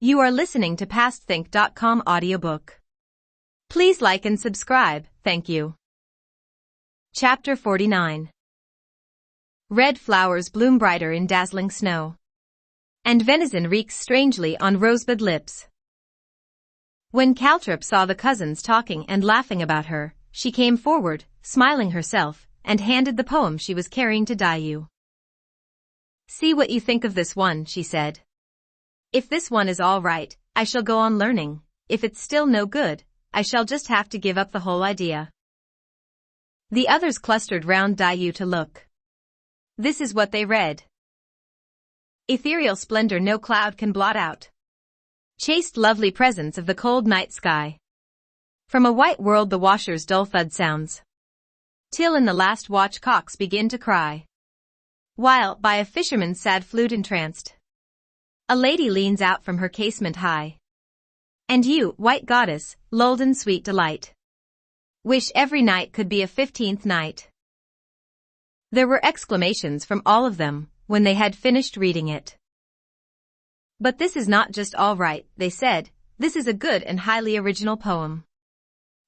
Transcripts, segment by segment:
You are listening to pastthink.com audiobook. Please like and subscribe, thank you. Chapter 49. Red flowers bloom brighter in dazzling snow, and venison reeks strangely on rosebud lips. When Caltrip saw the cousins talking and laughing about her, she came forward, smiling herself, and handed the poem she was carrying to Dayu. "See what you think of this one," she said. "If this one is all right, I shall go on learning. If it's still no good, I shall just have to give up the whole idea." The others clustered round Dayu to look. This is what they read. Ethereal splendor no cloud can blot out. Chaste lovely presence of the cold night sky. From a white world the washer's dull thud sounds, till in the last watch cocks begin to cry. While, by a fisherman's sad flute entranced, a lady leans out from her casement high. And you, white goddess, lulled in sweet delight, wish every night could be a 15th night. There were exclamations from all of them when they had finished reading it. But this is not just all right, they said, this is a good and highly original poem.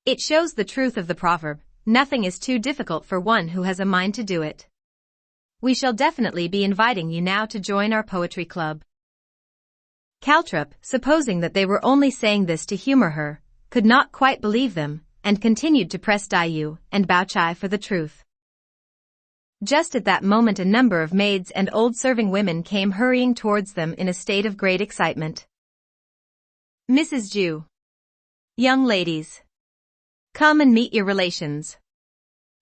It shows the truth of the proverb, nothing is too difficult for one who has a mind to do it. We shall definitely be inviting you now to join our poetry club. Caltrip, supposing that they were only saying this to humor her, could not quite believe them, and continued to press Dayu and Baochai for the truth. Just at that moment a number of maids and old serving women came hurrying towards them in a state of great excitement. "Mrs. Ju. Young ladies. Come and meet your relations.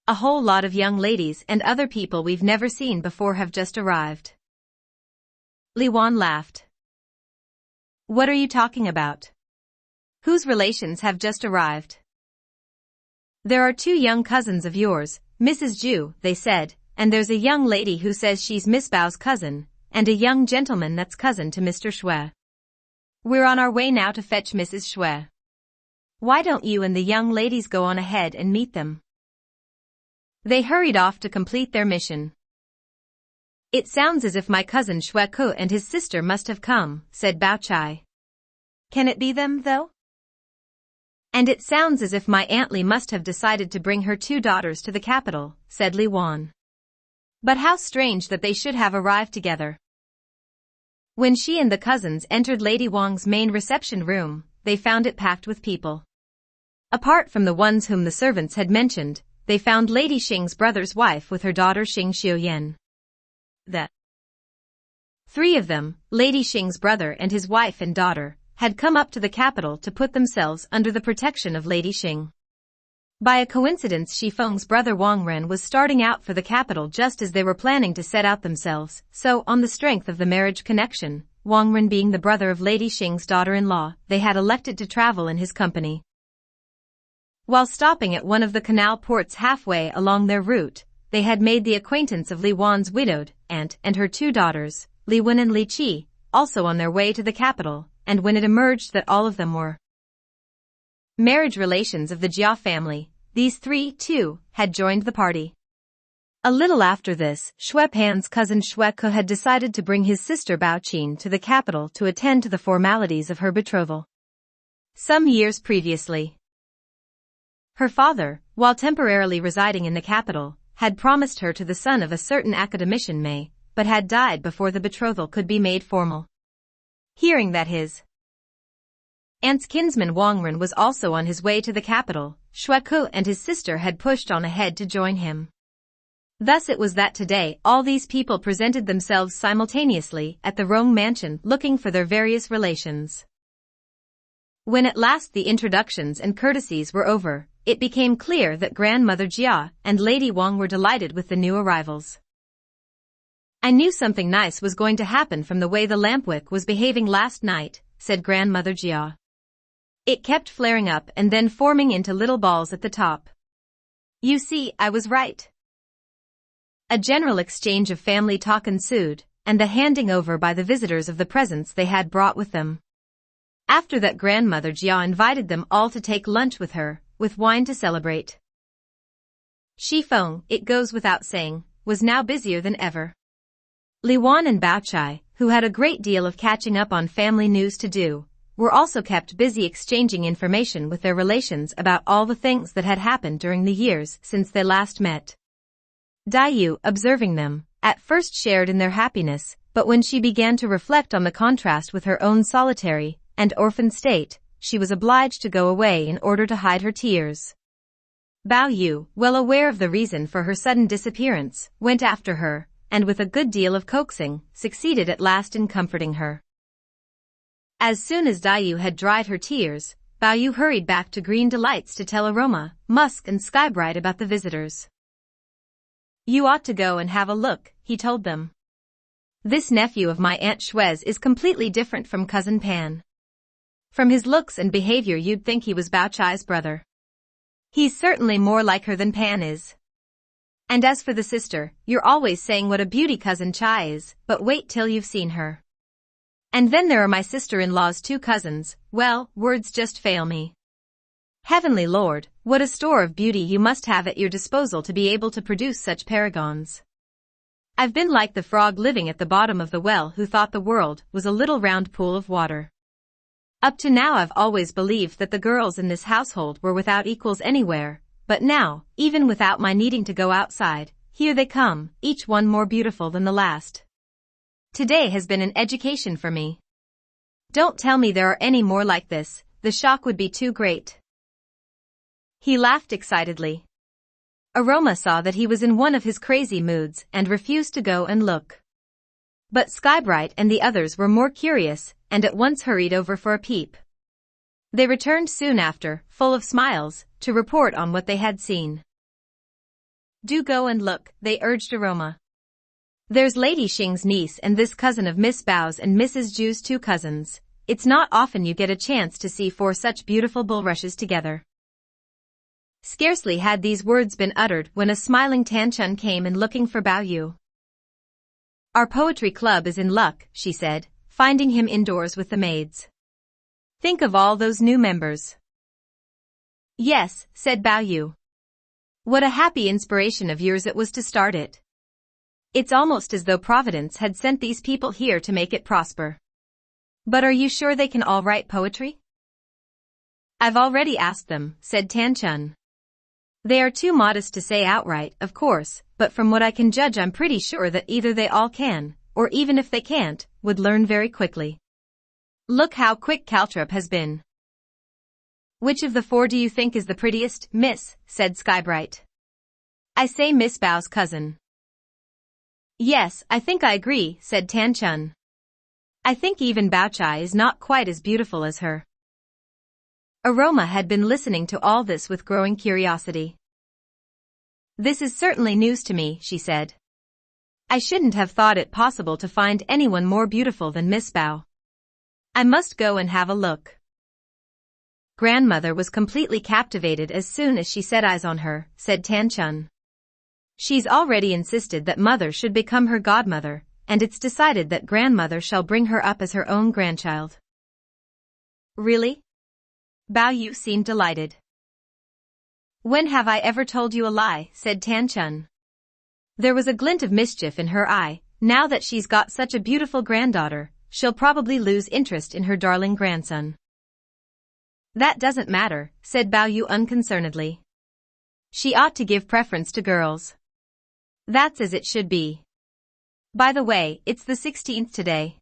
A whole lot of young ladies and other people we've never seen before have just arrived." Li Wan laughed. "What are you talking about? Whose relations have just arrived?" "There are two young cousins of yours, Mrs. Ju," they said, "and there's a young lady who says she's Miss Bao's cousin, and a young gentleman that's cousin to Mr. Xue. We're on our way now to fetch Mrs. Xue. Why don't you and the young ladies go on ahead and meet them?" They hurried off to complete their mission. "It sounds as if my cousin Xueqin and his sister must have come," said Baochai. "Can it be them, though?" "And it sounds as if my Aunt Li must have decided to bring her two daughters to the capital," said Li Wan. "But how strange that they should have arrived together." When she and the cousins entered Lady Wang's main reception room, they found it packed with people. Apart from the ones whom the servants had mentioned, they found Lady Xing's brother's wife with her daughter Xing Xiuyan. The three of them, Lady Xing's brother and his wife and daughter, had come up to the capital to put themselves under the protection of Lady Xing. By a coincidence Shifeng's brother Wang Ren was starting out for the capital just as they were planning to set out themselves, so on the strength of the marriage connection, Wang Ren being the brother of Lady Xing's daughter-in-law, they had elected to travel in his company. While stopping at one of the canal ports halfway along their route, they had made the acquaintance of Li Wan's widowed aunt and her two daughters, Li Wen and Li Qi, also on their way to the capital, and when it emerged that all of them were marriage relations of the Jia family, these three, too, had joined the party. A little after this, Xue Pan's cousin Xueqin had decided to bring his sister Baoqin to the capital to attend to the formalities of her betrothal. Some years previously, her father, while temporarily residing in the capital, had promised her to the son of a certain academician Mei, but had died before the betrothal could be made formal. Hearing that his aunt's kinsman Wang Ren was also on his way to the capital, Xueqin and his sister had pushed on ahead to join him. Thus it was that today all these people presented themselves simultaneously at the Rong mansion looking for their various relations. When at last the introductions and courtesies were over, it became clear that Grandmother Jia and Lady Wang were delighted with the new arrivals. "I knew something nice was going to happen from the way the lampwick was behaving last night," said Grandmother Jia. "It kept flaring up and then forming into little balls at the top. You see, I was right." A general exchange of family talk ensued, and the handing over by the visitors of the presents they had brought with them. After that Grandmother Jia invited them all to take lunch with her, with wine to celebrate. Shifeng, it goes without saying, was now busier than ever. Li Wan and Bao Chai, who had a great deal of catching up on family news to do, were also kept busy exchanging information with their relations about all the things that had happened during the years since they last met. Dayu, observing them, at first shared in their happiness, but when she began to reflect on the contrast with her own solitary and orphan state, she was obliged to go away in order to hide her tears. Bao Yu, well aware of the reason for her sudden disappearance, went after her, and with a good deal of coaxing, succeeded at last in comforting her. As soon as Dayu had dried her tears, Bao Yu hurried back to Green Delights to tell Aroma, Musk and Skybright about the visitors. You ought to go and have a look, he told them. This nephew of my Aunt Shui's is completely different from Cousin Pan. From his looks and behavior you'd think he was Bao Chai's brother. He's certainly more like her than Pan is. And as for the sister, you're always saying what a beauty Cousin Chai is, but wait till you've seen her. And then there are my sister-in-law's two cousins, well, words just fail me. Heavenly Lord, what a store of beauty you must have at your disposal to be able to produce such paragons. I've been like the frog living at the bottom of the well who thought the world was a little round pool of water. Up to now I've always believed that the girls in this household were without equals anywhere, but now, even without my needing to go outside, here they come, each one more beautiful than the last. Today has been an education for me. Don't tell me there are any more like this, the shock would be too great. He laughed excitedly. Aroma saw that he was in one of his crazy moods and refused to go and look. But Skybright and the others were more curious and at once hurried over for a peep. They returned soon after, full of smiles, to report on what they had seen. Do go and look, they urged Aroma. There's Lady Xing's niece and this cousin of Miss Bao's and Mrs. Ju's two cousins. It's not often you get a chance to see four such beautiful bulrushes together. Scarcely had these words been uttered when a smiling Tanchun came in looking for Bao Yu. Our poetry club is in luck, she said, finding him indoors with the maids. Think of all those new members. Yes, said Bao Yu. What a happy inspiration of yours it was to start it. It's almost as though Providence had sent these people here to make it prosper. But are you sure they can all write poetry? I've already asked them, said Tanchun. They are too modest to say outright, of course, but from what I can judge I'm pretty sure that either they all can, or even if they can't, would learn very quickly. Look how quick Caltrop has been. Which of the four do you think is the prettiest, miss? Said Skybright. I say Miss Bao's cousin. Yes, I think I agree, said Tanchun. I think even Bao Chai is not quite as beautiful as her. Aroma had been listening to all this with growing curiosity. This is certainly news to me, she said. I shouldn't have thought it possible to find anyone more beautiful than Miss Bao. I must go and have a look. Grandmother was completely captivated as soon as she set eyes on her, said Tanchun. She's already insisted that mother should become her godmother, and it's decided that grandmother shall bring her up as her own grandchild. Really? Bao Yu seemed delighted. When have I ever told you a lie? Said Tanchun. There was a glint of mischief in her eye. Now that she's got such a beautiful granddaughter, she'll probably lose interest in her darling grandson. That doesn't matter, said Bao Yu unconcernedly. She ought to give preference to girls. That's as it should be. By the way, it's the 16th today.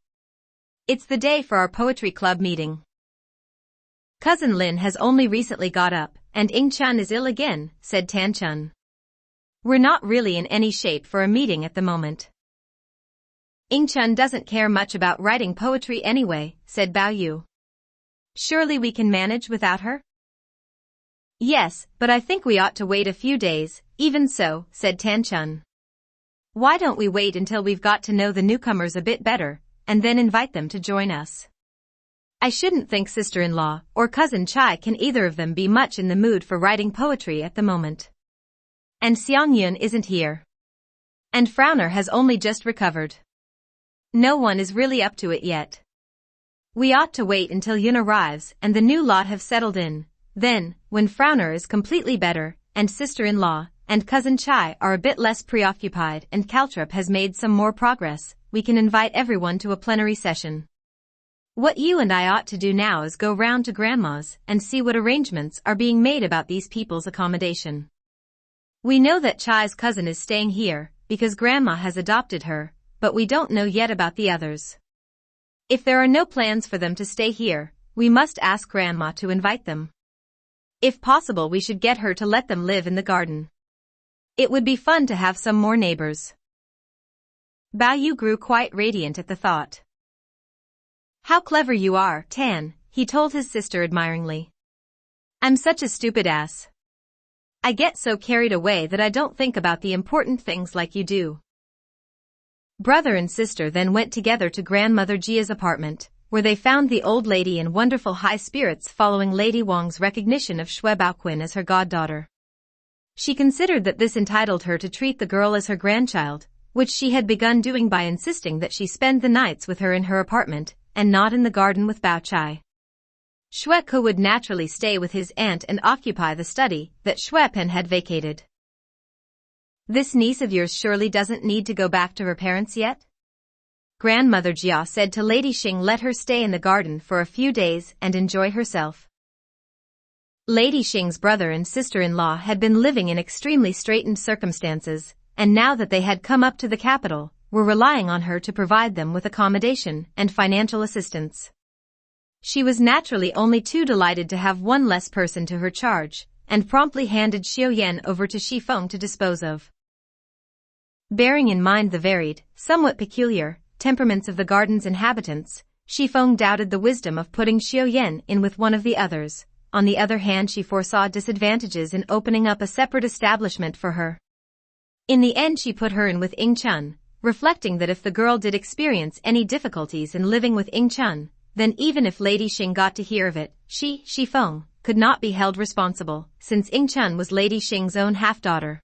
It's the day for our poetry club meeting. Cousin Lin has only recently got up, and Ing Chun is ill again, said Tanchun. We're not really in any shape for a meeting at the moment. Ing Chun doesn't care much about writing poetry anyway, said Bao Yu. Surely we can manage without her? Yes, but I think we ought to wait a few days. Even so, said Tanchun. Why don't we wait until we've got to know the newcomers a bit better, and then invite them to join us? I shouldn't think sister-in-law or cousin Chai can either of them be much in the mood for writing poetry at the moment. And Xiang Yun isn't here. And Frowner has only just recovered. No one is really up to it yet. We ought to wait until Yun arrives and the new lot have settled in. Then, when Frowner is completely better, and sister-in-law and Cousin Chai are a bit less preoccupied and Caltrip has made some more progress, we can invite everyone to a plenary session. What you and I ought to do now is go round to Grandma's and see what arrangements are being made about these people's accommodation. We know that Chai's cousin is staying here, because Grandma has adopted her, but we don't know yet about the others. If there are no plans for them to stay here, we must ask Grandma to invite them. If possible, we should get her to let them live in the garden. It would be fun to have some more neighbors. Bao Yu grew quite radiant at the thought. How clever you are, Tan, he told his sister admiringly. I'm such a stupid ass. I get so carried away that I don't think about the important things like you do. Brother and sister then went together to Grandmother Jia's apartment, where they found the old lady in wonderful high spirits following Lady Wang's recognition of Xueqin as her goddaughter. She considered that this entitled her to treat the girl as her grandchild, which she had begun doing by insisting that she spend the nights with her in her apartment, and not in the garden with Bao Chai. Xueqin would naturally stay with his aunt and occupy the study that Xueqin had vacated. This niece of yours surely doesn't need to go back to her parents yet? Grandmother Jia said to Lady Xing let her stay in the garden for a few days and enjoy herself. Lady Xing's brother and sister-in-law had been living in extremely straitened circumstances, and now that they had come up to the capital, were relying on her to provide them with accommodation and financial assistance. She was naturally only too delighted to have one less person to her charge, and promptly handed Xiaoyan over to Shifeng to dispose of. Bearing in mind the varied, somewhat peculiar, temperaments of the garden's inhabitants, Shifeng doubted the wisdom of putting Xiaoyan in with one of the others. On the other hand, she foresaw disadvantages in opening up a separate establishment for her. In the end, she put her in with Ying Chun, reflecting that if the girl did experience any difficulties in living with Ying Chun, then even if Lady Xing got to hear of it, Shifeng, could not be held responsible, since Ying Chun was Lady Xing's own half-daughter.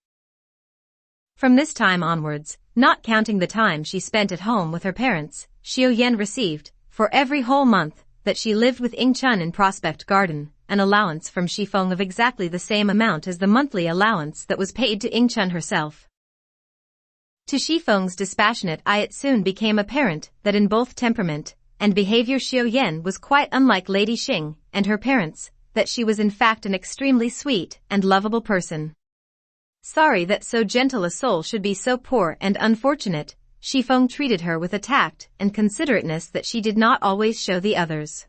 From this time onwards, not counting the time she spent at home with her parents, Xiaoyan received, for every whole month that she lived with Ying Chun in Prospect Garden, an allowance from Shifeng of exactly the same amount as the monthly allowance that was paid to Ying Chun herself. To Shifeng's dispassionate eye it soon became apparent that in both temperament and behavior Xiaoyan was quite unlike Lady Xing and her parents, that she was in fact an extremely sweet and lovable person. Sorry that so gentle a soul should be so poor and unfortunate, Shifeng treated her with a tact and considerateness that she did not always show the others.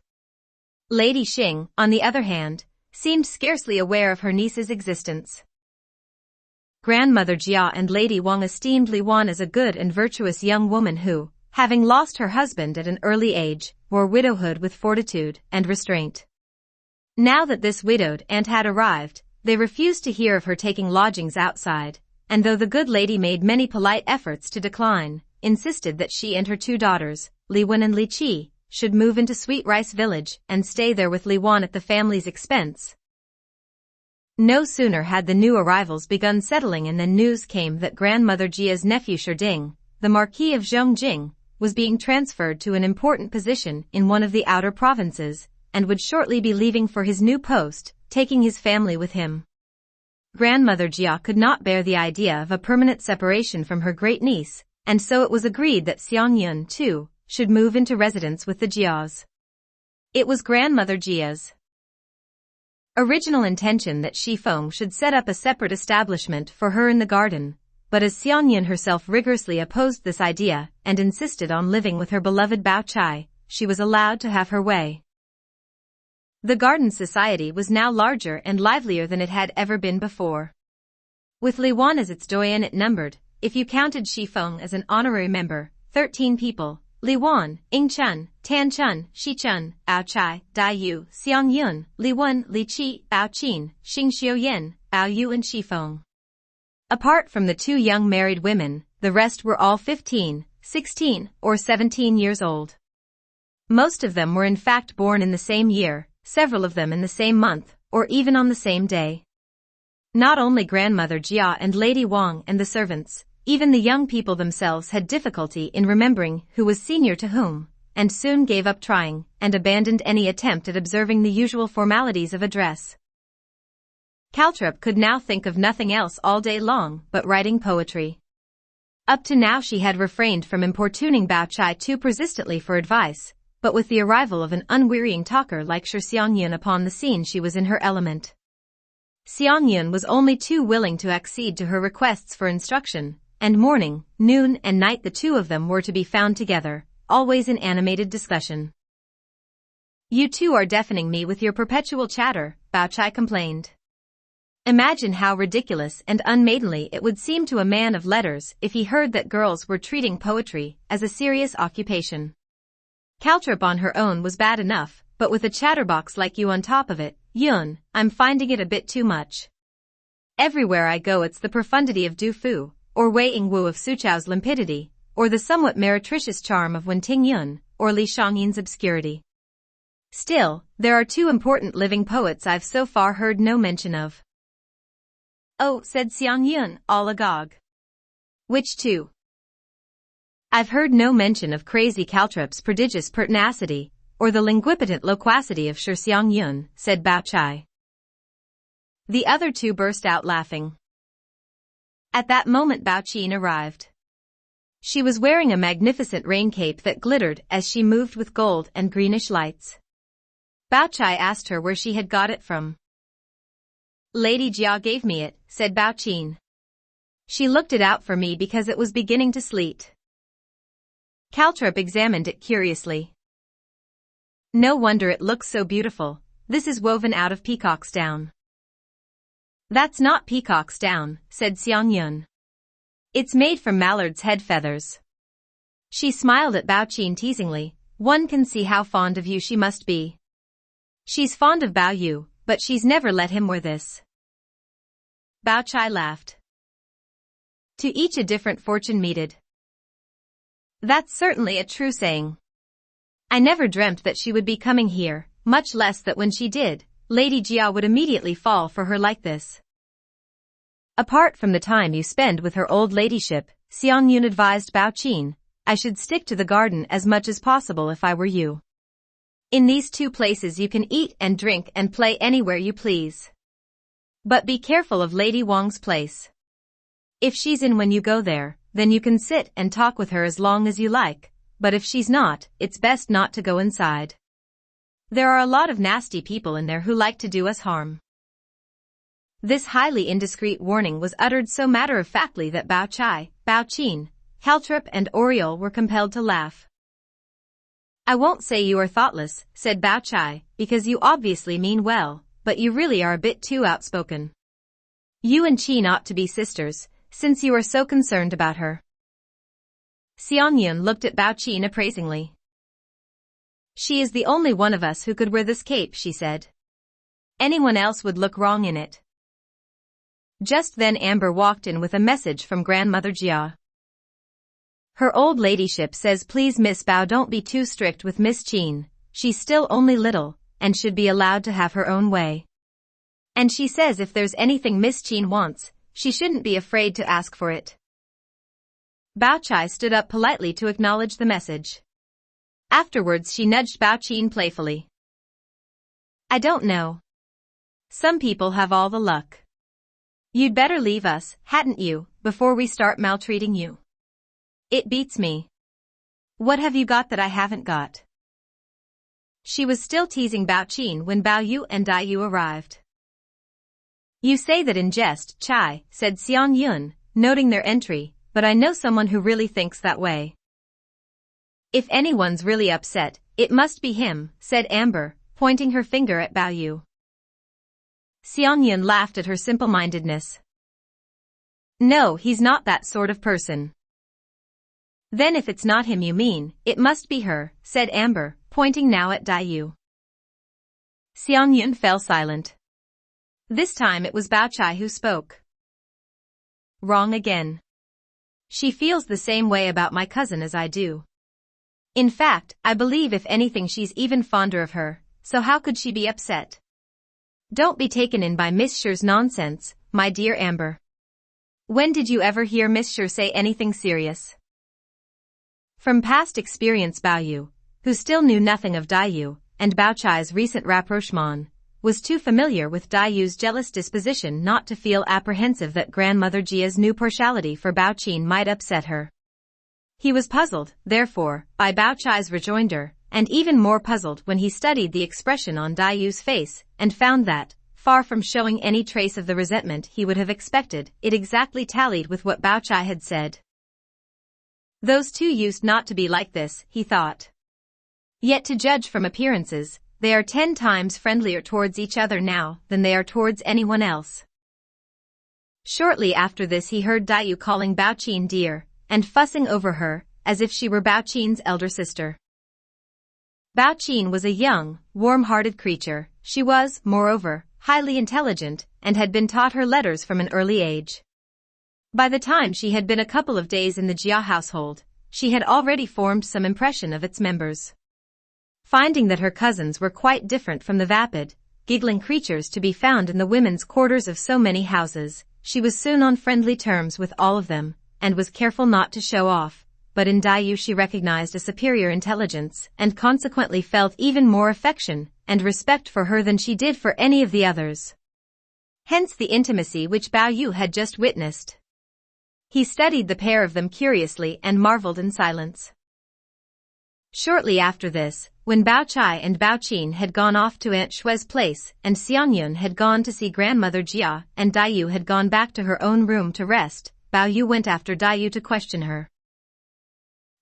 Lady Xing, on the other hand, seemed scarcely aware of her niece's existence. Grandmother Jia and Lady Wang esteemed Li Wan as a good and virtuous young woman who, having lost her husband at an early age, bore widowhood with fortitude and restraint. Now that this widowed aunt had arrived, they refused to hear of her taking lodgings outside, and though the good lady made many polite efforts to decline, insisted that she and her two daughters, Li Wen and Li Qi, should move into Sweet Rice Village and stay there with Li Wan at the family's expense. No sooner had the new arrivals begun settling in than news came that Grandmother Jia's nephew Sherding, the Marquis of Zhongjing, was being transferred to an important position in one of the outer provinces, and would shortly be leaving for his new post, taking his family with him. Grandmother Jia could not bear the idea of a permanent separation from her great niece, and so it was agreed that Xiang Yun, too, should move into residence with the Jias. It was Grandmother Jia's original intention that Shifeng should set up a separate establishment for her in the garden, but as Xiang Yun herself rigorously opposed this idea and insisted on living with her beloved Bao Chai, she was allowed to have her way. The garden society was now larger and livelier than it had ever been before. With Li Wan as its doyen, it numbered, if you counted Shifeng as an honorary member, 13 people: Li Wan, Ying Chun, Tan Chun, Shi Chun, Bao Chai, Dai Yu, Xiang Yun, Li Wen, Li Qi, Bao Qin, Xing Xiaoyan, Bao Yu and Shifeng. Apart from the two young married women, the rest were all 15, 16, or 17 years old. Most of them were in fact born in the same year, several of them in the same month, or even on the same day. Not only Grandmother Jia and Lady Wang and the servants, even the young people themselves had difficulty in remembering who was senior to whom, and soon gave up trying, and abandoned any attempt at observing the usual formalities of address. Caltrip could now think of nothing else all day long but writing poetry. Up to now she had refrained from importuning Bao Chai too persistently for advice, but with the arrival of an unwearying talker like Xiangyun upon the scene she was in her element. Xiangyun was only too willing to accede to her requests for instruction, and morning, noon and night the two of them were to be found together, always in animated discussion. "You two are deafening me with your perpetual chatter," Bao Chai complained. Imagine how ridiculous and unmaidenly it would seem to a man of letters if he heard that girls were treating poetry as a serious occupation. Caltrip on her own was bad enough, but with a chatterbox like you on top of it, Yun, I'm finding it a bit too much. Everywhere I go it's the profundity of Du Fu, or Wei Yingwu of Suchao's limpidity, or the somewhat meretricious charm of Wen Ting Yun, or Li Xiangyin's obscurity. Still, there are two important living poets I've so far heard no mention of. "Oh," said Xiangyun, all agog. "Which two?" "I've heard no mention of crazy Caltrip's prodigious pertinacity, or the linguipotent loquacity of Xiangyun," said Bao Chai. The other two burst out laughing. At that moment Bao Qin arrived. She was wearing a magnificent rain cape that glittered as she moved with gold and greenish lights. Bao Chai asked her where she had got it from. "Lady Jia gave me it," said Bao Qin. "She looked it out for me because it was beginning to sleet." Caltrip examined it curiously. "No wonder it looks so beautiful. This is woven out of peacock's down." "That's not peacock's down," said Xiangyun. "It's made from mallard's head feathers." She smiled at Bao Qin teasingly. "One can see how fond of you she must be." "She's fond of Bao Yu, but she's never let him wear this." Bao Chai laughed. "To each a different fortune meted." "That's certainly a true saying. I never dreamt that she would be coming here, much less that when she did, Lady Jia would immediately fall for her like this." "Apart from the time you spend with her old ladyship," Xiangyun advised Bao Qin, "I should stick to the garden as much as possible if I were you. In these two places you can eat and drink and play anywhere you please. But be careful of Lady Wang's place. If she's in when you go there, then you can sit and talk with her as long as you like, but if she's not, it's best not to go inside. There are a lot of nasty people in there who like to do us harm." This highly indiscreet warning was uttered so matter-of-factly that Bao Chai, Bao Qin, Caltrip and Oriole were compelled to laugh. "I won't say you are thoughtless," said Bao Chai, "because you obviously mean well, but you really are a bit too outspoken. You and Qin ought to be sisters, since you are so concerned about her." Xiangyun looked at Bao Qin appraisingly. "She is the only one of us who could wear this cape," she said. "Anyone else would look wrong in it." Just then Amber walked in with a message from Grandmother Jia. "Her old ladyship says please Miss Bao don't be too strict with Miss Qin, she's still only little, and should be allowed to have her own way. And she says if there's anything Miss Qin wants, she shouldn't be afraid to ask for it." Bao Chai stood up politely to acknowledge the message. Afterwards she nudged Bao Qin playfully. "I don't know. Some people have all the luck. You'd better leave us, hadn't you, before we start maltreating you. It beats me. What have you got that I haven't got?" She was still teasing Bao Qin when Bao Yu and Dai Yu arrived. "You say that in jest, Chai," said Xiangyun, noting their entry, "but I know someone who really thinks that way." "If anyone's really upset, it must be him," said Amber, pointing her finger at Bao Yu. Xiangyun laughed at her simple-mindedness. "No, he's not that sort of person." "Then if it's not him you mean, it must be her," said Amber, pointing now at Dai Yu. Xiangyun fell silent. This time it was Bao Chai who spoke. "Wrong again. She feels the same way about my cousin as I do. In fact, I believe if anything she's even fonder of her, so how could she be upset? Don't be taken in by Miss Sher's nonsense, my dear Amber. When did you ever hear Miss Sher say anything serious?" From past experience Bao Yu, who still knew nothing of Dai Yu, and Bao Chai's recent rapprochement, was too familiar with Daiyu's jealous disposition not to feel apprehensive that Grandmother Jia's new partiality for Bao Qin might upset her. He was puzzled, therefore, by Bao Chai's rejoinder, and even more puzzled when he studied the expression on Daiyu's face, and found that, far from showing any trace of the resentment he would have expected, it exactly tallied with what Bao Chai had said. Those two used not to be like this, he thought. Yet to judge from appearances, they are 10 times friendlier towards each other now than they are towards anyone else. Shortly after this he heard Daiyu calling Bao Qin dear, and fussing over her, as if she were Bao Qin's elder sister. Bao Qin was a young, warm-hearted creature. She was, moreover, highly intelligent, and had been taught her letters from an early age. By the time she had been a couple of days in the Jia household, she had already formed some impression of its members. Finding that her cousins were quite different from the vapid, giggling creatures to be found in the women's quarters of so many houses, she was soon on friendly terms with all of them, and was careful not to show off, but in Daiyu she recognized a superior intelligence and consequently felt even more affection and respect for her than she did for any of the others. Hence the intimacy which Bao Yu had just witnessed. He studied the pair of them curiously and marveled in silence. Shortly after this, when Bao Chai and Bao Qin had gone off to Aunt Shui's place and Xianyun had gone to see Grandmother Jia and Daiyu had gone back to her own room to rest, Bao Yu went after Daiyu to question her.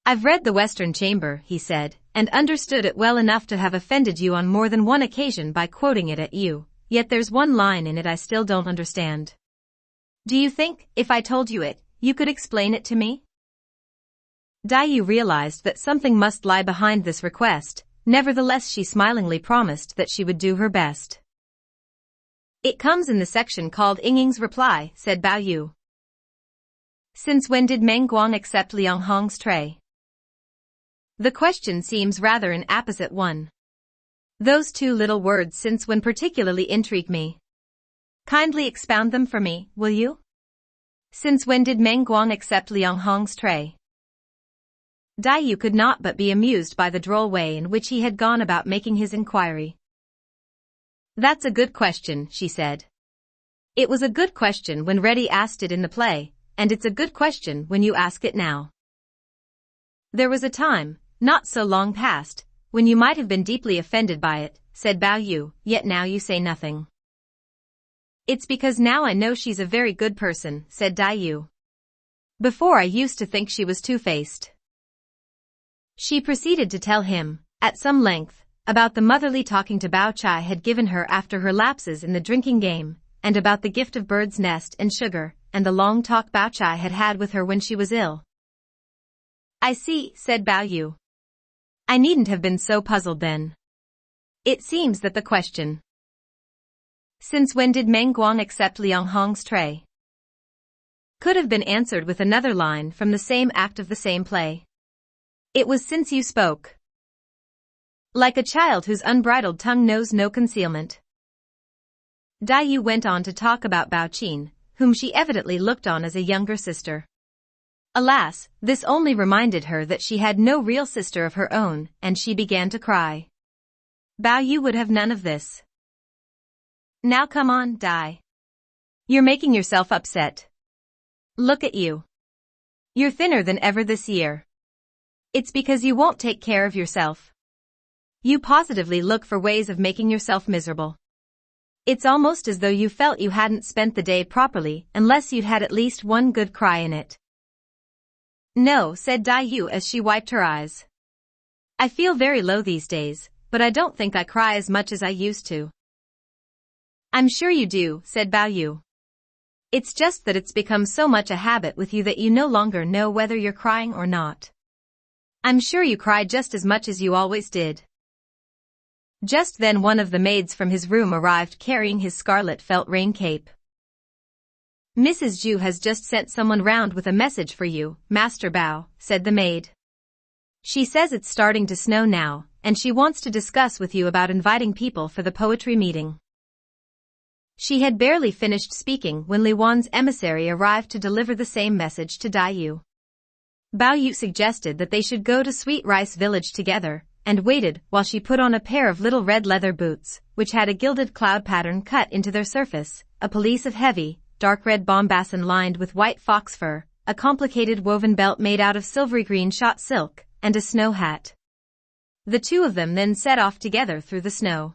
"I've read the Western Chamber," he said, "and understood it well enough to have offended you on more than one occasion by quoting it at you, yet there's one line in it I still don't understand. Do you think, if I told you it, you could explain it to me?" Daiyu realized that something must lie behind this request, nevertheless she smilingly promised that she would do her best. "It comes in the section called Yingying's Reply," said Bao Yu. "Since when did Meng Guang accept Liang Hong's tray?" The question seems rather an apposite one. Those two little words "since when" particularly intrigue me. Kindly expound them for me, will you? Since when did Meng Guang accept Liang Hong's tray? Daiyu could not but be amused by the droll way in which he had gone about making his inquiry. "That's a good question," she said. "It was a good question when Reddy asked it in the play, and it's a good question when you ask it now. There was a time, not so long past, when you might have been deeply offended by it," said Bao Yu, "yet now you say nothing." "It's because now I know she's a very good person," said Daiyu. "Before I used to think she was two-faced." She proceeded to tell him, at some length, about the motherly talking to Bao Chai had given her after her lapses in the drinking game, and about the gift of bird's nest and sugar, and the long talk Bao Chai had had with her when she was ill. "I see," said Bao Yu. "I needn't have been so puzzled then. It seems that the question, 'Since when did Meng Guang accept Liang Hong's tray?' could have been answered with another line from the same act of the same play. It was since you spoke like a child whose unbridled tongue knows no concealment." Daiyu went on to talk about Bao Qin, whom she evidently looked on as a younger sister. Alas, this only reminded her that she had no real sister of her own, and she began to cry. Bao Yu would have none of this. "Now come on, Dai. You're making yourself upset. Look at you. You're thinner than ever this year. It's because you won't take care of yourself. You positively look for ways of making yourself miserable. It's almost as though you felt you hadn't spent the day properly unless you'd had at least one good cry in it." "No," said Daiyu as she wiped her eyes. "I feel very low these days, but I don't think I cry as much as I used to." "I'm sure you do," said Bao Yu. "It's just that it's become so much a habit with you that you no longer know whether you're crying or not. I'm sure you cry just as much as you always did." Just then one of the maids from his room arrived carrying his scarlet felt rain cape. "Mrs. Zhu has just sent someone round with a message for you, Master Bao," said the maid. "She says it's starting to snow now, and she wants to discuss with you about inviting people for the poetry meeting." She had barely finished speaking when Li Wan's emissary arrived to deliver the same message to Daiyu. Bao Yu suggested that they should go to Sweet Rice Village together, and waited while she put on a pair of little red leather boots, which had a gilded cloud pattern cut into their surface, a pelisse of heavy, dark red bombasson lined with white fox fur, a complicated woven belt made out of silvery green shot silk, and a snow hat. The two of them then set off together through the snow.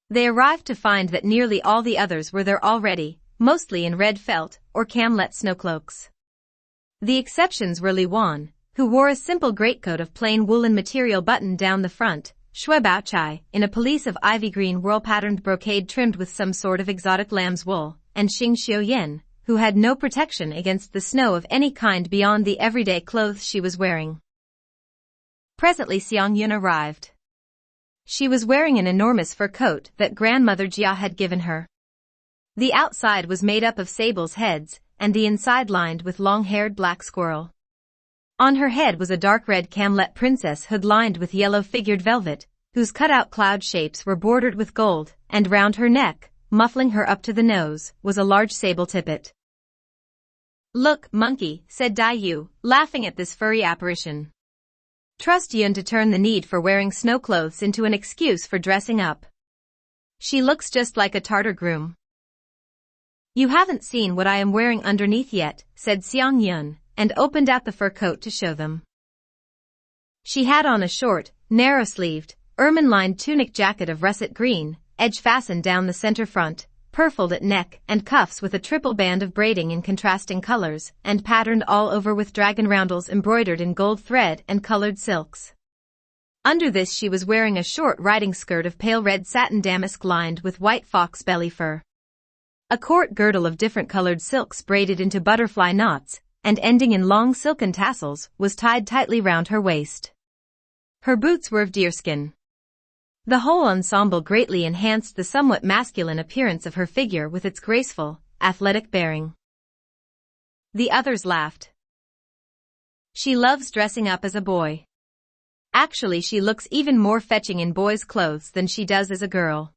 They arrived to find that nearly all the others were there already, mostly in red felt or camlet snowcloaks. The exceptions were Li Wan, who wore a simple greatcoat of plain woolen material buttoned down the front, Shui Baochai, in a pelisse of ivy green whorl-patterned brocade trimmed with some sort of exotic lamb's wool, and Xing Xiuyan, who had no protection against the snow of any kind beyond the everyday clothes she was wearing. Presently Xiang Yun arrived. She was wearing an enormous fur coat that grandmother Jia had given her. The outside was made up of sables' heads, and the inside lined with long-haired black squirrel. On her head was a dark red camlet princess hood lined with yellow-figured velvet, whose cut-out cloud shapes were bordered with gold, and round her neck, muffling her up to the nose, was a large sable tippet. "Look, monkey," said Dai Yu, laughing at this furry apparition. Trust Yun to turn the need for wearing snow clothes into an excuse for dressing up. She looks just like a Tartar groom. "You haven't seen what I am wearing underneath yet," said Xiang Yun, and opened out the fur coat to show them. She had on a short, narrow-sleeved, ermine-lined tunic jacket of russet green, edge-fastened down the center front, purfled at neck and cuffs with a triple band of braiding in contrasting colors, and patterned all over with dragon roundels embroidered in gold thread and colored silks. Under this she was wearing a short riding skirt of pale red satin damask lined with white fox belly fur. A court girdle of different colored silks braided into butterfly knots, and ending in long silken tassels, was tied tightly round her waist. Her boots were of deerskin. The whole ensemble greatly enhanced the somewhat masculine appearance of her figure with its graceful, athletic bearing. The others laughed. "She loves dressing up as a boy. Actually, she looks even more fetching in boys' clothes than she does as a girl."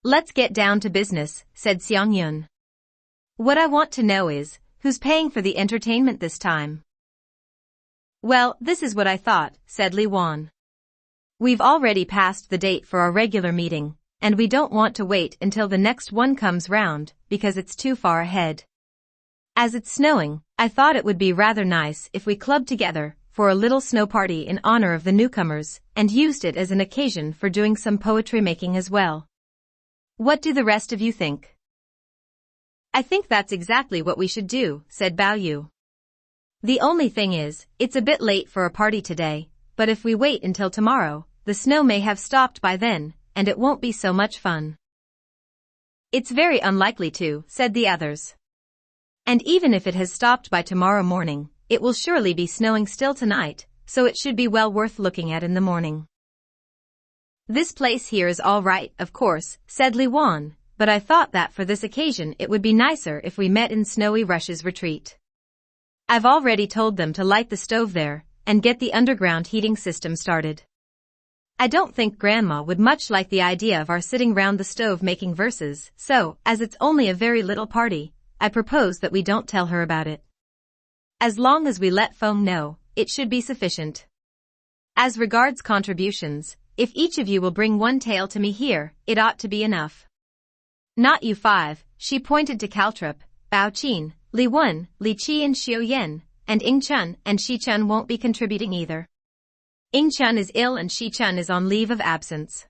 "Let's get down to business," said Xiang Yun. "What I want to know is, who's paying for the entertainment this time?" "Well, this is what I thought," said Li Wan. "We've already passed the date for our regular meeting, and we don't want to wait until the next one comes round, because it's too far ahead. As it's snowing, I thought it would be rather nice if we clubbed together for a little snow party in honor of the newcomers, and used it as an occasion for doing some poetry making as well. What do the rest of you think?" "I think that's exactly what we should do," said Bao Yu. "The only thing is, it's a bit late for a party today, but if we wait until tomorrow, the snow may have stopped by then, and it won't be so much fun." "It's very unlikely to," said the others. "And even if it has stopped by tomorrow morning, it will surely be snowing still tonight, so it should be well worth looking at in the morning." "This place here is all right, of course," said Li Wan, "but I thought that for this occasion it would be nicer if we met in Snowy Rush's retreat. I've already told them to light the stove there, and get the underground heating system started. I don't think Grandma would much like the idea of our sitting round the stove making verses, so, as it's only a very little party, I propose that we don't tell her about it. As long as we let Feng know, it should be sufficient. As regards contributions, if each of you will bring one tael to me here, it ought to be enough. Not you five," she pointed to Caltrip, Bao Qin, Li Wen, Li Qi and Xiu Yen, and Ying Chun and Shi Chun won't be contributing either. Ying Chun is ill and Shi Chun is on leave of absence.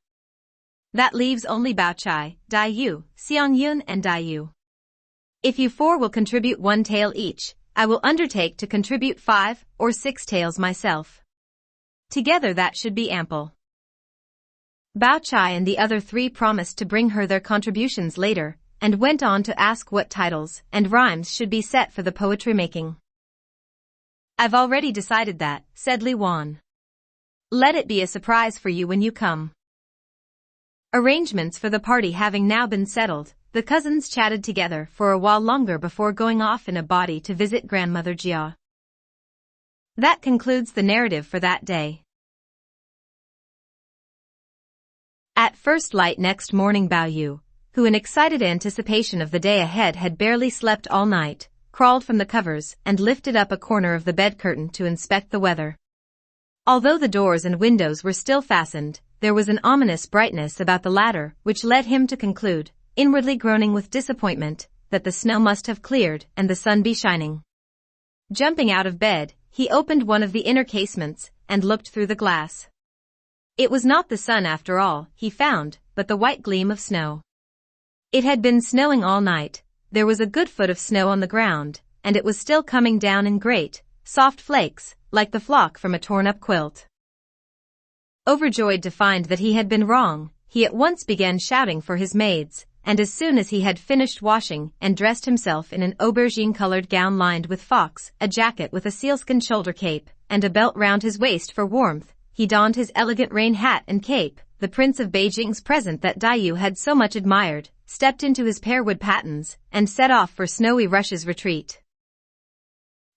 That leaves only Bao Chai, Dai Yu, Xiang Yun and Dai Yu. If you four will contribute one tael each, I will undertake to contribute 5 or 6 taels myself. Together that should be ample." Bao Chai and the other 3 promised to bring her their contributions later, and went on to ask what titles and rhymes should be set for the poetry making. "I've already decided that," said Li Wan. "Let it be a surprise for you when you come." Arrangements for the party having now been settled, the cousins chatted together for a while longer before going off in a body to visit Grandmother Jia. That concludes the narrative for that day. At first light next morning Bao Yu, who in excited anticipation of the day ahead had barely slept all night, crawled from the covers and lifted up a corner of the bed curtain to inspect the weather. Although the doors and windows were still fastened, there was an ominous brightness about the latter which led him to conclude, inwardly groaning with disappointment, that the snow must have cleared and the sun be shining. Jumping out of bed, he opened one of the inner casements and looked through the glass. It was not the sun after all, he found, but the white gleam of snow. It had been snowing all night, there was a good foot of snow on the ground, and it was still coming down in great, soft flakes, like the flock from a torn-up quilt. Overjoyed to find that he had been wrong, he at once began shouting for his maids, and as soon as he had finished washing and dressed himself in an aubergine-colored gown lined with fox, a jacket with a sealskin shoulder cape, and a belt round his waist for warmth, he donned his elegant rain hat and cape, the Prince of Beijing's present that Dai had so much admired, stepped into his pearwood pattens, and set off for Snowy Rush's retreat.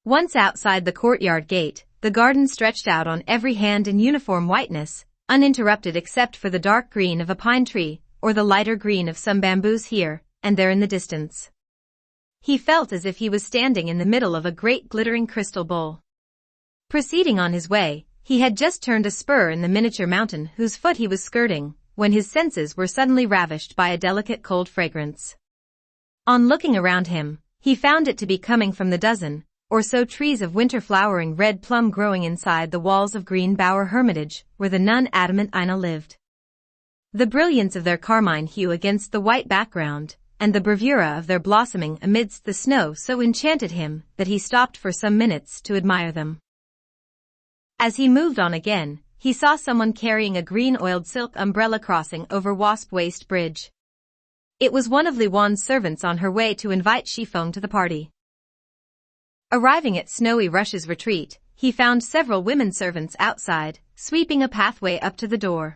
Once outside the courtyard gate, the garden stretched out on every hand in uniform whiteness, uninterrupted except for the dark green of a pine tree, or the lighter green of some bamboos here and there in the distance. He felt as if he was standing in the middle of a great glittering crystal bowl. Proceeding on his way, he had just turned a spur in the miniature mountain whose foot he was skirting, when his senses were suddenly ravished by a delicate cold fragrance. On looking around him, he found it to be coming from the dozen or so trees of winter-flowering red plum growing inside the walls of Green Bower Hermitage, where the nun Adamant Ina lived. The brilliance of their carmine hue against the white background, and the bravura of their blossoming amidst the snow so enchanted him that he stopped for some minutes to admire them. As he moved on again, he saw someone carrying a green-oiled silk umbrella crossing over Wasp Waste Bridge. It was one of Li Wan's servants on her way to invite Shifeng to the party. Arriving at Snowy Rush's retreat, he found several women servants outside, sweeping a pathway up to the door.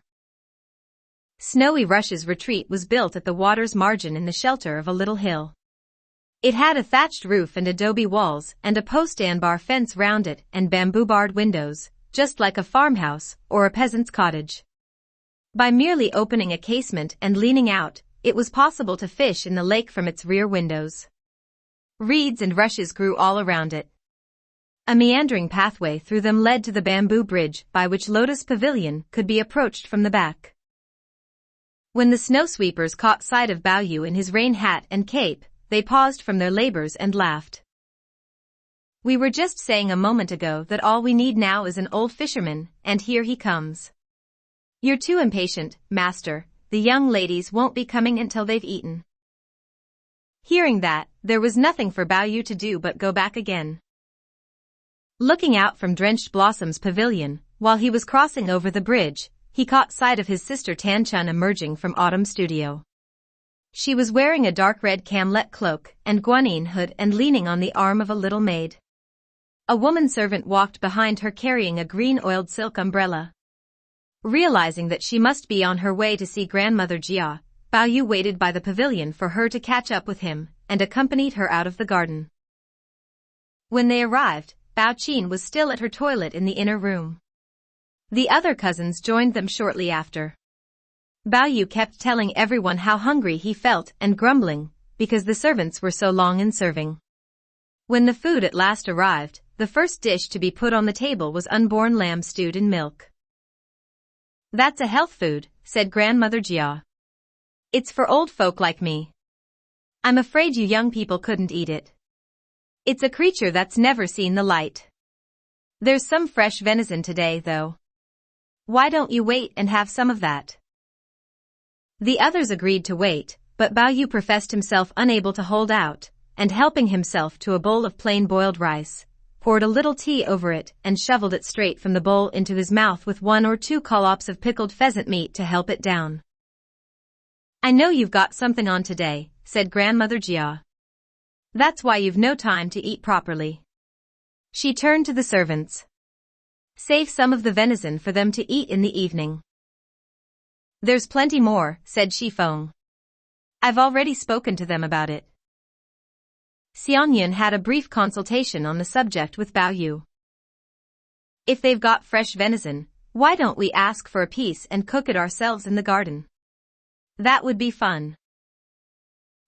Snowy Rush's retreat was built at the water's margin in the shelter of a little hill. It had a thatched roof and adobe walls and a post-anbar fence round it and bamboo-barred windows, just like a farmhouse or a peasant's cottage. By merely opening a casement and leaning out, it was possible to fish in the lake from its rear windows. Reeds and rushes grew all around it. A meandering pathway through them led to the bamboo bridge by which Lotus Pavilion could be approached from the back. When the snow sweepers caught sight of Bao Yu in his rain hat and cape, they paused from their labors and laughed. "We were just saying a moment ago that all we need now is an old fisherman, and here he comes." "You're too impatient, master, the young ladies won't be coming until they've eaten." Hearing that, there was nothing for Bao Yu to do but go back again. Looking out from Drenched Blossom's pavilion, while he was crossing over the bridge, he caught sight of his sister Tan Chun emerging from Autumn's studio. She was wearing a dark red camlet cloak and guanine hood and leaning on the arm of a little maid. A woman servant walked behind her carrying a green-oiled silk umbrella. Realizing that she must be on her way to see Grandmother Jia, Bao Yu waited by the pavilion for her to catch up with him, and accompanied her out of the garden. When they arrived, Bao Qin was still at her toilet in the inner room. The other cousins joined them shortly after. Bao Yu kept telling everyone how hungry he felt and grumbling, because the servants were so long in serving. When the food at last arrived, the first dish to be put on the table was unborn lamb stewed in milk. "That's a health food," said Grandmother Jia. "It's for old folk like me. I'm afraid you young people couldn't eat it. It's a creature that's never seen the light. There's some fresh venison today, though. Why don't you wait and have some of that?" The others agreed to wait, but Bao Yu professed himself unable to hold out, and helping himself to a bowl of plain boiled rice, poured a little tea over it and shoveled it straight from the bowl into his mouth with 1 or 2 collops of pickled pheasant meat to help it down. "I know you've got something on today," said Grandmother Jia. "That's why you've no time to eat properly." She turned to the servants. "Save some of the venison for them to eat in the evening." "There's plenty more," said Shifeng. "I've already spoken to them about it." Xiangyun had a brief consultation on the subject with Bao Yu. "If they've got fresh venison, why don't we ask for a piece and cook it ourselves in the garden? That would be fun."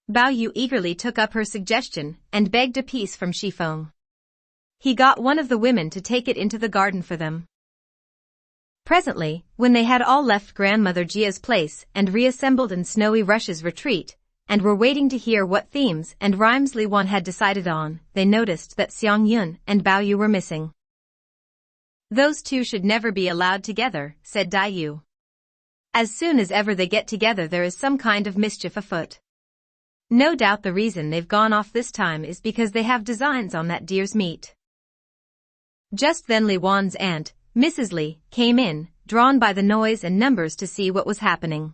Bao Yu eagerly took up her suggestion and begged a piece from Shifeng. He got one of the women to take it into the garden for them. Presently, when they had all left Grandmother Jia's place and reassembled in Snowy Rush's retreat, and were waiting to hear what themes and rhymes Li Wan had decided on, they noticed that Xiang Yun and Bao Yu were missing. "Those two should never be allowed together," said Dai Yu. "As soon as ever they get together there is some kind of mischief afoot. No doubt the reason they've gone off this time is because they have designs on that deer's meat." Just then Li Wan's aunt, Mrs. Li, came in, drawn by the noise and numbers to see what was happening.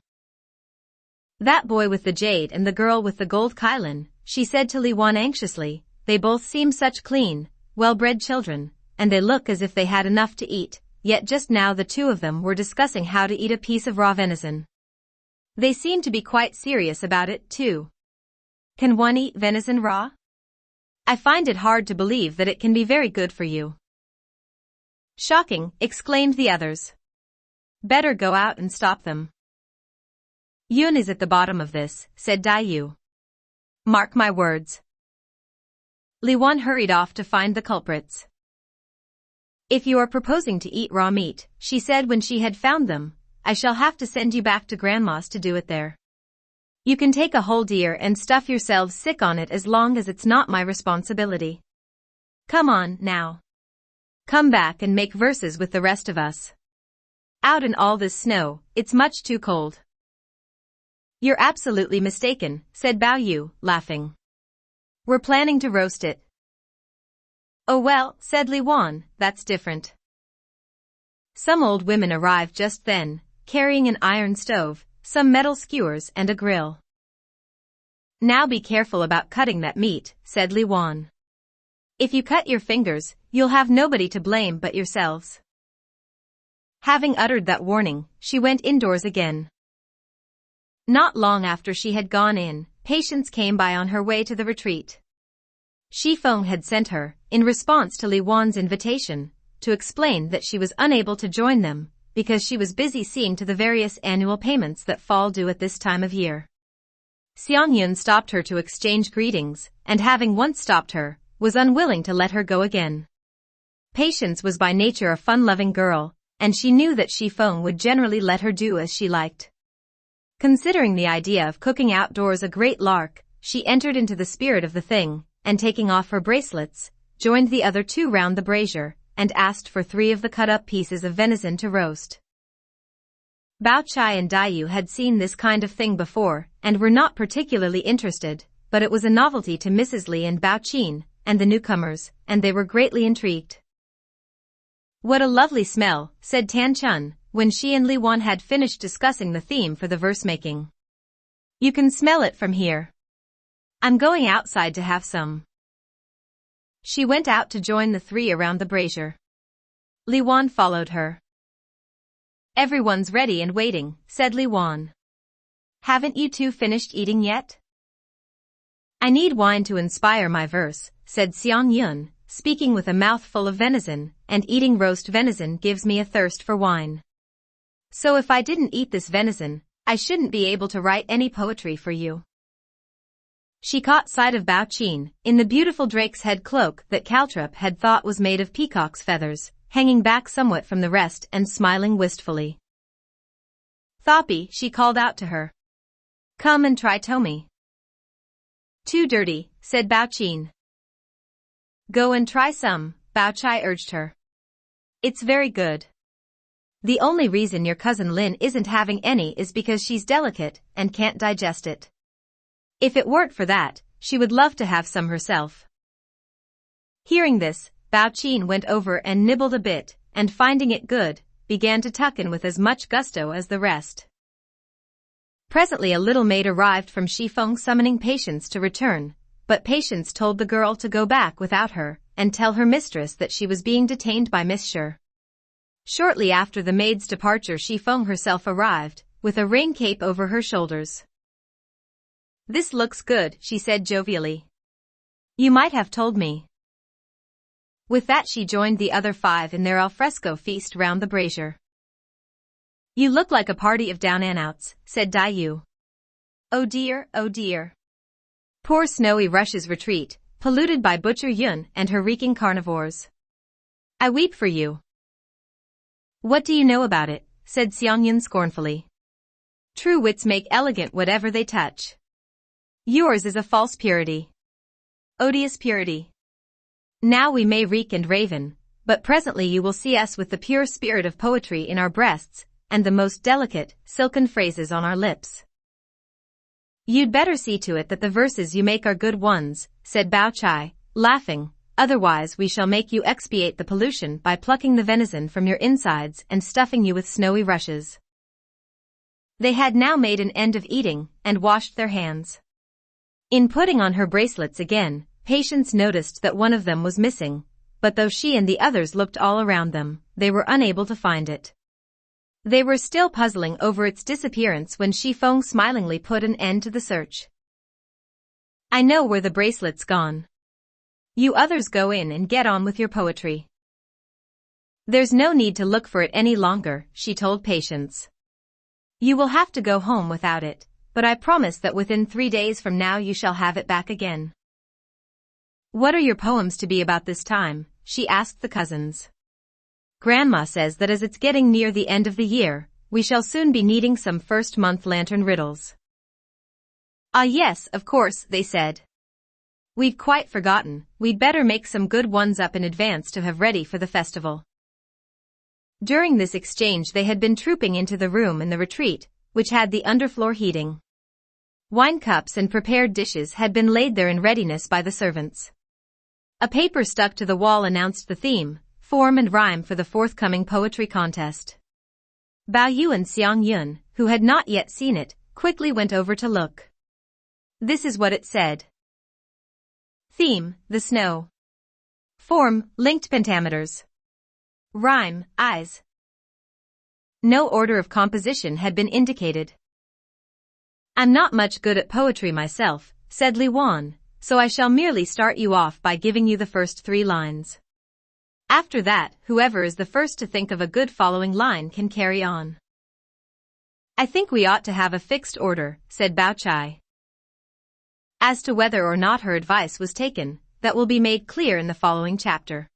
"That boy with the jade and the girl with the gold Kylin," she said to Li Wan anxiously, "they both seem such clean, well-bred children, and they look as if they had enough to eat, yet just now the two of them were discussing how to eat a piece of raw venison. They seem to be quite serious about it, too. Can one eat venison raw? I find it hard to believe that it can be very good for you." "Shocking," exclaimed the others. "Better go out and stop them." "Yun is at the bottom of this," said Dai Yu. "Mark my words." Li Wan hurried off to find the culprits. "If you are proposing to eat raw meat," she said when she had found them, "I shall have to send you back to Grandma's to do it there. You can take a whole deer and stuff yourselves sick on it as long as it's not my responsibility. Come on, now. Come back and make verses with the rest of us. Out in all this snow, it's much too cold." "You're absolutely mistaken," said Bao Yu, laughing. "We're planning to roast it." "Oh well," said Li Wan, "that's different." Some old women arrived just then, carrying an iron stove, some metal skewers and a grill. "Now be careful about cutting that meat," said Li Wan. "If you cut your fingers, you'll have nobody to blame but yourselves." Having uttered that warning, she went indoors again. Not long after she had gone in, Patience came by on her way to the retreat. Shi Feng had sent her, in response to Li Wan's invitation, to explain that she was unable to join them, because she was busy seeing to the various annual payments that fall due at this time of year. Xiang Yun stopped her to exchange greetings, and having once stopped her, was unwilling to let her go again. Patience was by nature a fun-loving girl, and she knew that Shi Feng would generally let her do as she liked. Considering the idea of cooking outdoors a great lark, she entered into the spirit of the thing, and taking off her bracelets, joined the other two round the brazier, and asked for 3 of the cut-up pieces of venison to roast. Bao Chai and Dai Yu had seen this kind of thing before, and were not particularly interested, but it was a novelty to Mrs. Li and Bao Qin, and the newcomers, and they were greatly intrigued. "What a lovely smell," said Tan Chun, when she and Li Wan had finished discussing the theme for the verse-making. "You can smell it from here. I'm going outside to have some." She went out to join the 3 around the brazier. Li Wan followed her. "Everyone's ready and waiting," said Li Wan. "Haven't you two finished eating yet?" "I need wine to inspire my verse," said Xiang Yun, speaking with a mouthful of venison, "and eating roast venison gives me a thirst for wine. So if I didn't eat this venison, I shouldn't be able to write any poetry for you." She caught sight of Bao Qin, in the beautiful drake's head cloak that Caltrop had thought was made of peacock's feathers, hanging back somewhat from the rest and smiling wistfully. "Thoppy," she called out to her. "Come and try Tomi." "Too dirty," said Bao Qin. "Go and try some," Bao Chai urged her. "It's very good. The only reason your cousin Lin isn't having any is because she's delicate and can't digest it. If it weren't for that, she would love to have some herself." Hearing this, Bao Qin went over and nibbled a bit, and finding it good, began to tuck in with as much gusto as the rest. Presently a little maid arrived from Shi Feng summoning Patience to return, but Patience told the girl to go back without her, and tell her mistress that she was being detained by Miss Shi. Shortly after the maid's departure Shi Feng herself arrived, with a rain cape over her shoulders. "This looks good," she said jovially. "You might have told me." With that she joined the other 5 in their alfresco feast round the brazier. "You look like a party of down-and-outs," said Dai Yu. "Oh dear, oh dear. Poor Snowy Rush's retreat, polluted by Butcher Yun and her reeking carnivores. I weep for you." What do you know about it? Said Xiangyun scornfully. True wits make elegant whatever they touch. Yours is a false purity. Odious purity. Now we may reek and raven, but presently you will see us with the pure spirit of poetry in our breasts, and the most delicate, silken phrases on our lips. You'd better see to it that the verses you make are good ones, said Bao Chai, laughing, otherwise we shall make you expiate the pollution by plucking the venison from your insides and stuffing you with snowy rushes. They had now made an end of eating, and washed their hands. In putting on her bracelets again, Patience noticed that one of them was missing, but though she and the others looked all around them, they were unable to find it. They were still puzzling over its disappearance when Shifeng smilingly put an end to the search. I know where the bracelet's gone. You others go in and get on with your poetry. There's no need to look for it any longer, she told Patience. You will have to go home without it, but I promise that within 3 days from now you shall have it back again. What are your poems to be about this time? She asked the cousins. Grandma says that as it's getting near the end of the year, we shall soon be needing some first-month lantern riddles. Ah yes, of course, they said. We'd quite forgotten, we'd better make some good ones up in advance to have ready for the festival. During this exchange they had been trooping into the room in the retreat, which had the underfloor heating. Wine cups and prepared dishes had been laid there in readiness by the servants. A paper stuck to the wall announced the theme, form and rhyme for the forthcoming poetry contest. Bao Yu and Xiang Yun, who had not yet seen it, quickly went over to look. This is what it said. Theme, the snow. Form, linked pentameters. Rhyme, eyes. No order of composition had been indicated. I'm not much good at poetry myself, said Li Wan, so I shall merely start you off by giving you the first 3 lines. After that, whoever is the first to think of a good following line can carry on. I think we ought to have a fixed order, said Bao Chai. As to whether or not her advice was taken, that will be made clear in the following chapter.